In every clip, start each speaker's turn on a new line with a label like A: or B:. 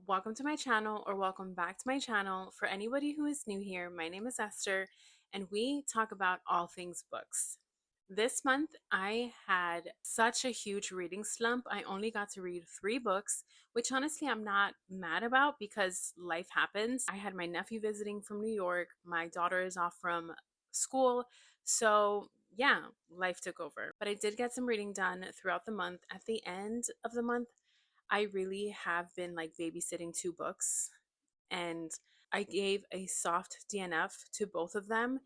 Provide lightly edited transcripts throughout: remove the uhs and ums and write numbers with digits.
A: Welcome to my channel, or welcome back to my channel. For anybody who is new here, my name is Esther and we talk about all things books. This month I had such a huge reading slump. I only got to read 3 books, which honestly I'm not mad about because life happens. I had my nephew visiting from New York, my daughter is off from school, so yeah, life took over. But I did get some reading done throughout the month. At the end of the month, I really have been like babysitting 2 books, and I gave a soft DNF to both of them,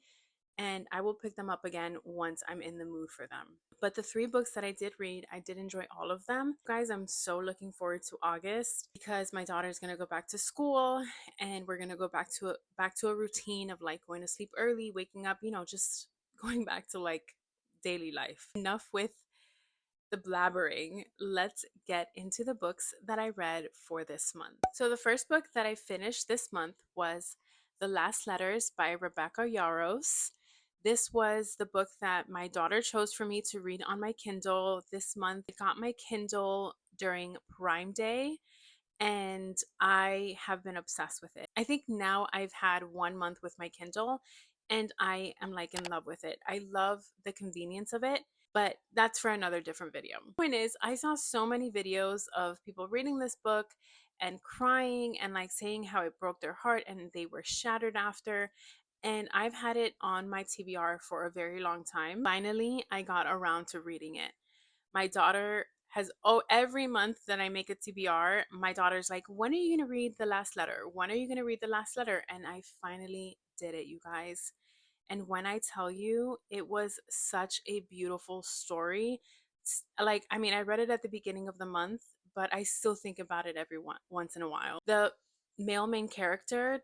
A: and I will pick them up again once I'm in the mood for them. But the 3 books that I did read, I did enjoy all of them. Guys, I'm so looking forward to August because my daughter's going to go back to school and we're going to go back to a routine of like going to sleep early, waking up, just going back to like daily life. Enough with the blabbering. Let's get into the books that I read for this month. So the first book that I finished this month was The Last Letters by Rebecca Yarros. This was the book that my daughter chose for me to read on my Kindle this month. I got my Kindle during Prime Day and I have been obsessed with it. I think now I've had 1 month with my Kindle and I am like in love with it. I love the convenience of it, but that's for another different video. Point is, I saw so many videos of people reading this book and crying and like saying how it broke their heart and they were shattered after. And I've had it on my TBR for a very long time. Finally, I got around to reading it. My daughter has, every month that I make a TBR, my daughter's like, when are you going to read The Last Letter? When are you going to read The Last Letter? And I finally did it, you guys. And when I tell you, it was such a beautiful story. Like, I mean, I read it at the beginning of the month, but I still think about it once in a while. The male main character,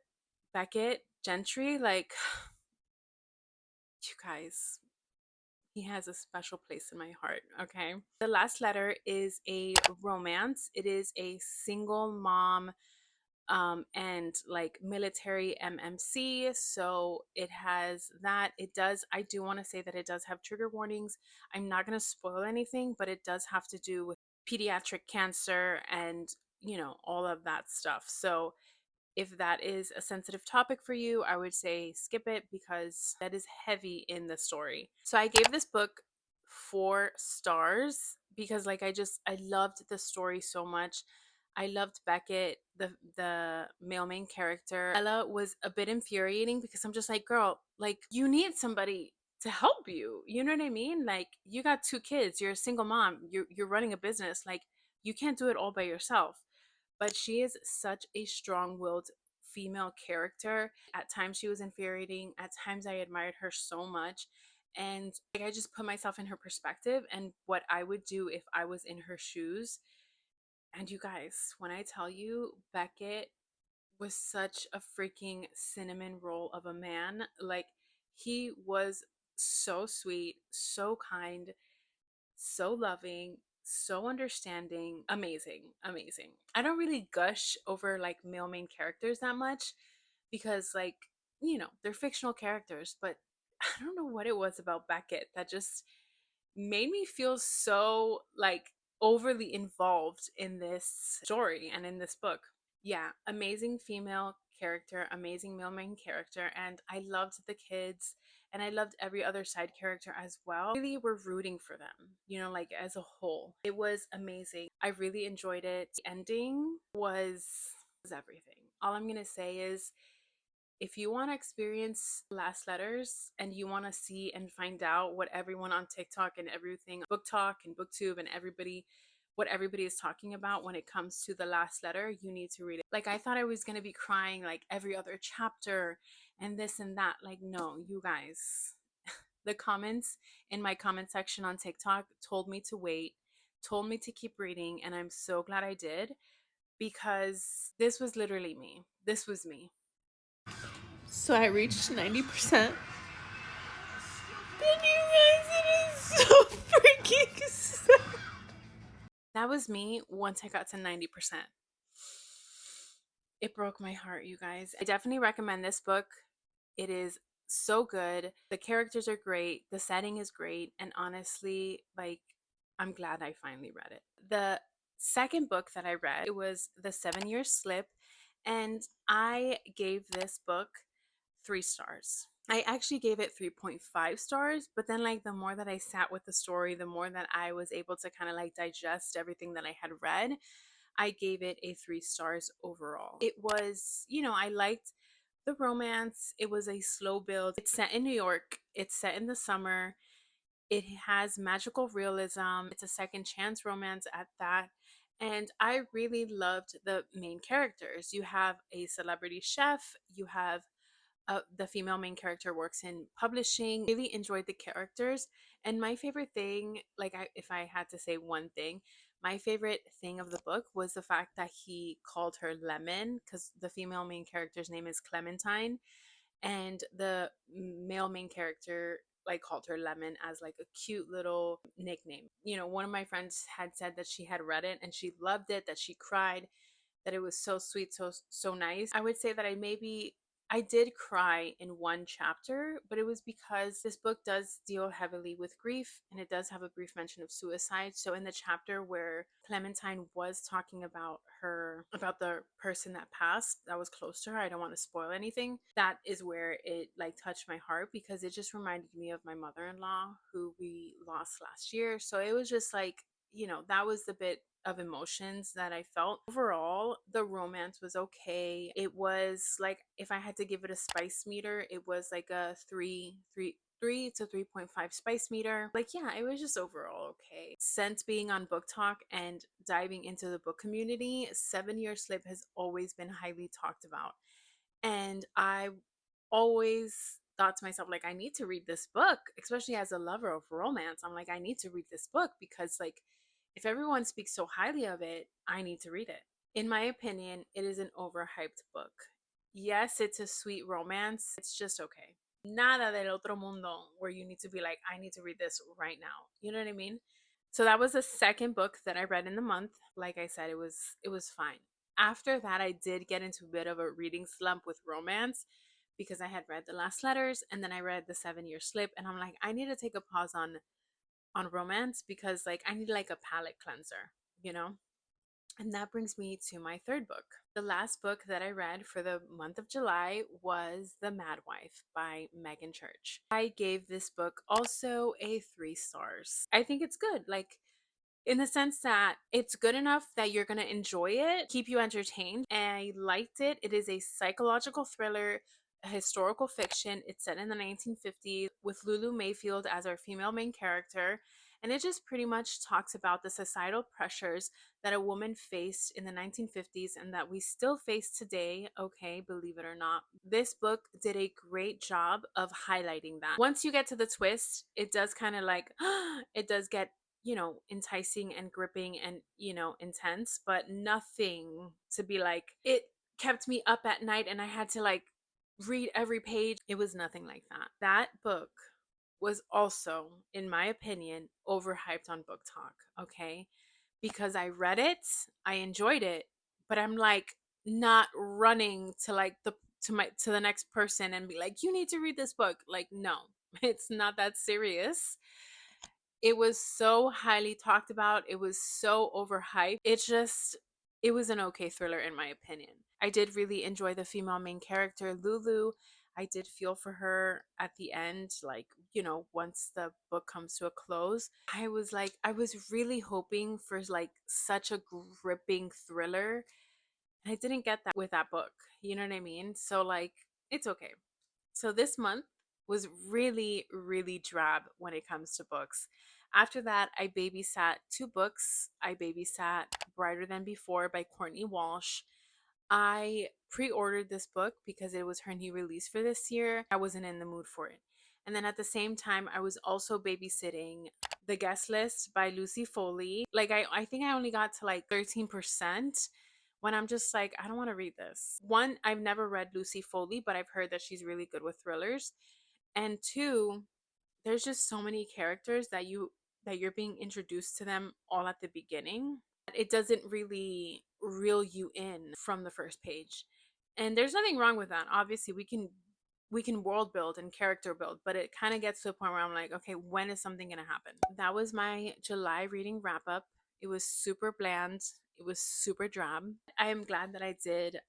A: Beckett Gentry, like, you guys, he has a special place in my heart, okay? The Last Letter is a romance. It is a single mom and like military MMC. So it has that. I do want to say that it does have trigger warnings. I'm not going to spoil anything, but it does have to do with pediatric cancer and, all of that stuff. So if that is a sensitive topic for you, I would say skip it because that is heavy in the story. So I gave this book 4 stars because I loved the story so much. I loved Beckett, the male main character. Ella was a bit infuriating because I'm just like, girl, like you need somebody to help you. You know what I mean? Like you got 2 kids, you're a single mom, you're running a business, like you can't do it all by yourself. But she is such a strong-willed female character. At times she was infuriating, at times I admired her so much. And like I just put myself in her perspective and what I would do if I was in her shoes. And you guys, when I tell you, Beckett was such a freaking cinnamon roll of a man. Like he was so sweet, so kind, so loving, so understanding, amazing, amazing. I don't really gush over like male main characters that much because like, they're fictional characters, but I don't know what it was about Beckett that just made me feel so like overly involved in this story and in this book. Yeah, amazing female character, amazing male main character, and I loved the kids and I loved every other side character as well. Really, we're rooting for them, like as a whole. It was amazing. I really enjoyed it. The ending was everything. All I'm gonna say is if you want to experience Last Letters and you want to see and find out what everyone on TikTok and everything, Book Talk and BookTube and what everybody is talking about when it comes to The Last Letter, you need to read it. Like I thought I was going to be crying like every other chapter and this and that. Like no, you guys. The comments in my comment section on TikTok told me to wait, told me to keep reading, and I'm so glad I did because this was literally me. This was me.
B: So I reached 90%. And you guys, it is so freaking sad.
A: That was me once I got to 90%. It broke my heart, you guys. I definitely recommend this book. It is so good. The characters are great. The setting is great. And honestly, like, I'm glad I finally read it. The second book that I read. It was The 7 Year Slip, and I gave this book 3 stars. I actually gave it 3.5 stars, but then, like, the more that I sat with the story, the more that I was able to kind of like digest everything that I had read, I gave it a 3 stars overall. It was, I liked the romance. It was a slow build. It's set in New York, it's set in the summer. It has magical realism. It's a second chance romance at that. And I really loved the main characters. You have a celebrity chef, you have the female main character works in publishing. Really enjoyed the characters. And my favorite thing, like, if I had to say one thing, my favorite thing of the book was the fact that he called her Lemon, because the female main character's name is Clementine, and the male main character like called her Lemon as like a cute little nickname. One of my friends had said that she had read it and she loved it, that she cried, that it was so sweet, so nice. I would say that I did cry in one chapter, but it was because this book does deal heavily with grief and it does have a brief mention of suicide. So in the chapter where Clementine was talking about the person that passed that was close to her, I don't want to spoil anything. That is where it like touched my heart, because it just reminded me of my mother-in-law who we lost last year. So it was just like, that was the bit of emotions that I felt. Overall, the romance was okay. It was like, if I had to give it a spice meter, it was like a 3 to 3.5 spice meter. Like, yeah, it was just overall okay. Since being on Book Talk and diving into the book community, 7 Year Slip has always been highly talked about. And I always thought to myself, like, I need to read this book, especially as a lover of romance. I'm like, I need to read this book because, like, if everyone speaks so highly of it, I need to read it. In my opinion, it is an overhyped book. Yes, it's a sweet romance. It's just okay. Nada del otro mundo where you need to be like, I need to read this right now. You know what I mean? So that was the second book that I read in the month. Like I said, it was fine. After that, I did get into a bit of a reading slump with romance because I had read The Last Letters and then I read The 7 Year Slip, and I'm like, I need to take a pause on romance because, like, I need like a palate cleanser, you know? And that brings me to my third book. The last book that I read for the month of July was The Mad Wife by Meagan Church. I gave this book also a 3 stars. I think it's good. Like, in the sense that it's good enough that you're going to enjoy it, keep you entertained. And I liked it. It is a psychological thriller, a historical fiction. It's set in the 1950s with Lulu Mayfield as our female main character. And it just pretty much talks about the societal pressures that a woman faced in the 1950s and that we still face today, okay, believe it or not. This book did a great job of highlighting that. Once you get to the twist, it does kind of like, it does get enticing and gripping and, intense, but nothing to be like, it kept me up at night and I had to like read every page. It was nothing like that. That book was also, in my opinion, overhyped on Book Talk, okay? Because I read it, I enjoyed it, but I'm like not running to like to the next person and be like, you need to read this book. Like, no, it's not that serious. It was so highly talked about. It was so overhyped. It was an okay thriller in my opinion. I did really enjoy the female main character, Lulu. I did feel for her at the end, like, once the book comes to a close. I was really hoping for like such a gripping thriller. And I didn't get that with that book. You know what I mean? So, like, it's okay. So this month was really, really drab when it comes to books. After that, I babysat 2 books. I babysat Brighter Than Before by Courtney Walsh. I pre ordered this book because it was her new release for this year. I wasn't in the mood for it. And then at the same time, I was also babysitting The Guest List by Lucy Foley. Like, I think I only got to like 13% when I'm just like, I don't want to read this. One, I've never read Lucy Foley, but I've heard that she's really good with thrillers. And two, there's just so many characters that you're being introduced to them all at the beginning. It doesn't really reel you in from the first page. And there's nothing wrong with that. Obviously, we can world build and character build, but it kind of gets to a point where I'm like, okay, when is something going to happen? That was my July reading wrap up. It was super bland. It was super drab. I am glad that I did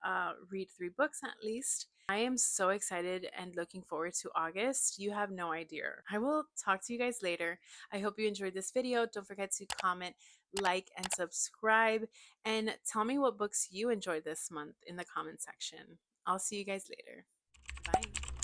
A: read 3 books at least. I am so excited and looking forward to August. You have no idea. I will talk to you guys later. I hope you enjoyed this video. Don't forget to comment, like, and subscribe. And tell me what books you enjoyed this month in the comment section. I'll see you guys later. Bye.